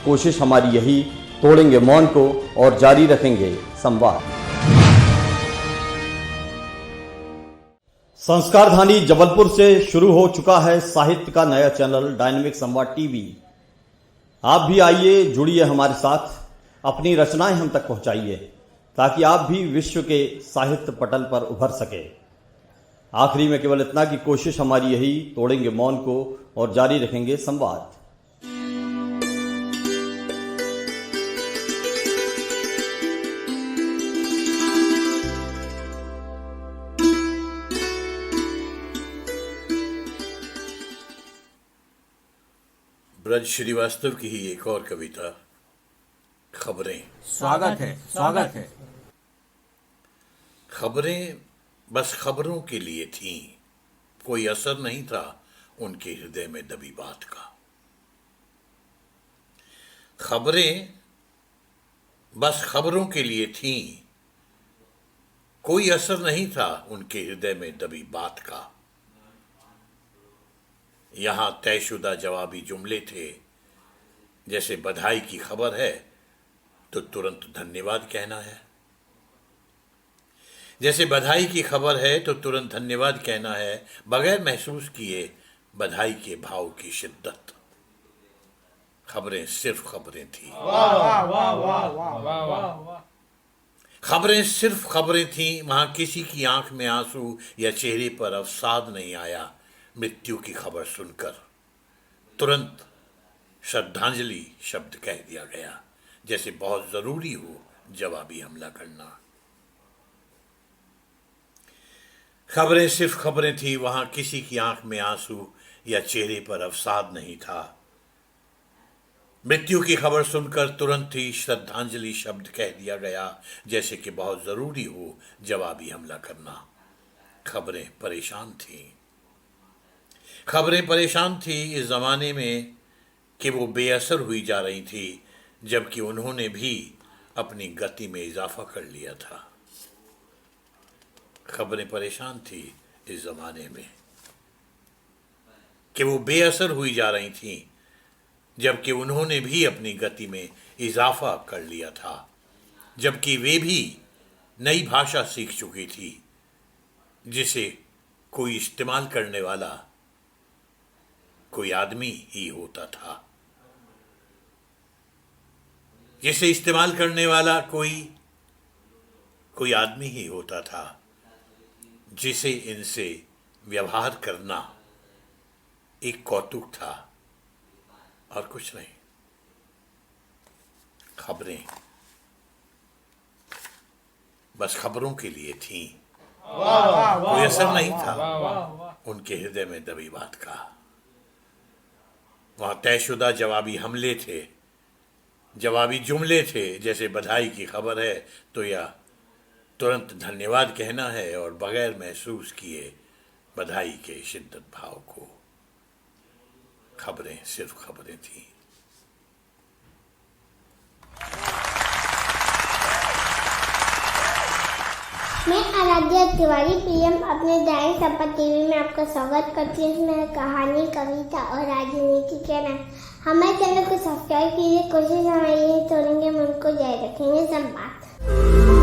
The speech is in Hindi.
कोशिश हमारी यही, तोड़ेंगे मौन को और जारी रखेंगे संवाद। संस्कारधानी जबलपुर से शुरू हो चुका है साहित्य का नया चैनल डायनेमिक संवाद टीवी। आप भी आइए, जुड़िए हमारे साथ, अपनी रचनाएं हम तक पहुंचाइए ताकि आप भी विश्व के साहित्य पटल पर उभर सके। आखिरी में केवल इतना कि कोशिश हमारी यही, तोड़ेंगे मौन को और जारी रखेंगे संवाद। ब्रज श्रीवास्तव की ही एक और कविता, खबरें। स्वागत है। खबरें बस खबरों के लिए थीं, कोई असर नहीं था उनके हृदय में दबी बात का। खबरें बस खबरों के लिए थीं, कोई असर नहीं था उनके हृदय में दबी बात का। यहां तयशुदा जवाबी जुमले थे, जैसे बधाई की खबर है तो तुरंत धन्यवाद कहना है। जैसे बधाई की खबर है तो तुरंत धन्यवाद कहना है, बगैर महसूस किए बधाई के भाव की शिद्दत। खबरें सिर्फ खबरें थी। खबरें सिर्फ खबरें थी, वहां किसी की आंख में आंसू या चेहरे पर अवसाद नहीं आया। मृत्यु की खबर सुनकर तुरंत श्रद्धांजलि शब्द कह दिया गया, जैसे बहुत जरूरी हो जवाबी हमला करना। खबरें सिर्फ खबरें थी, वहां किसी की आंख में आंसू या चेहरे पर अवसाद नहीं था। मृत्यु की खबर सुनकर तुरंत ही श्रद्धांजलि शब्द कह दिया गया, जैसे कि बहुत जरूरी हो जवाबी हमला करना। खबरें परेशान थीं। खबरें परेशान थी इस जमाने में कि वो बेअसर हुई जा रही थी, जबकि उन्होंने भी अपनी गति में इजाफा कर लिया था। खबरें परेशान थी इस जमाने में कि वो बेअसर हुई जा रही थी, जबकि उन्होंने भी अपनी गति में इजाफा कर लिया था। जबकि वे भी नई भाषा सीख चुकी थी, जिसे कोई इस्तेमाल करने वाला कोई आदमी ही होता था, जिसे इस्तेमाल करने वाला कोई आदमी ही होता था, जिसे इनसे व्यवहार करना एक कौतुक था और कुछ नहीं। खबरें बस खबरों के लिए थीं, कोई असर नहीं था उनके हृदय में दबी बात का। वहां तयशुदा जवाबी हमले थे, जवाबी जुमले थे, जैसे बधाई की खबर है तो या तुरंत धन्यवाद कहना है, और बगैर महसूस किए बधाई के शिद्दत भाव को। खबरें सिर्फ खबरें थीं। मैं आराध्या तिवारी पीएम अपने दैनिक संपत टीवी में आपका स्वागत करती हूँ। इसमें कहानी, कविता और राजनीति के नाम। हमारे चैनल को सब्सक्राइब कीजिए। कोशिश हमारी यही, तोड़ेंगे मन को जारी रखेंगे संवाद।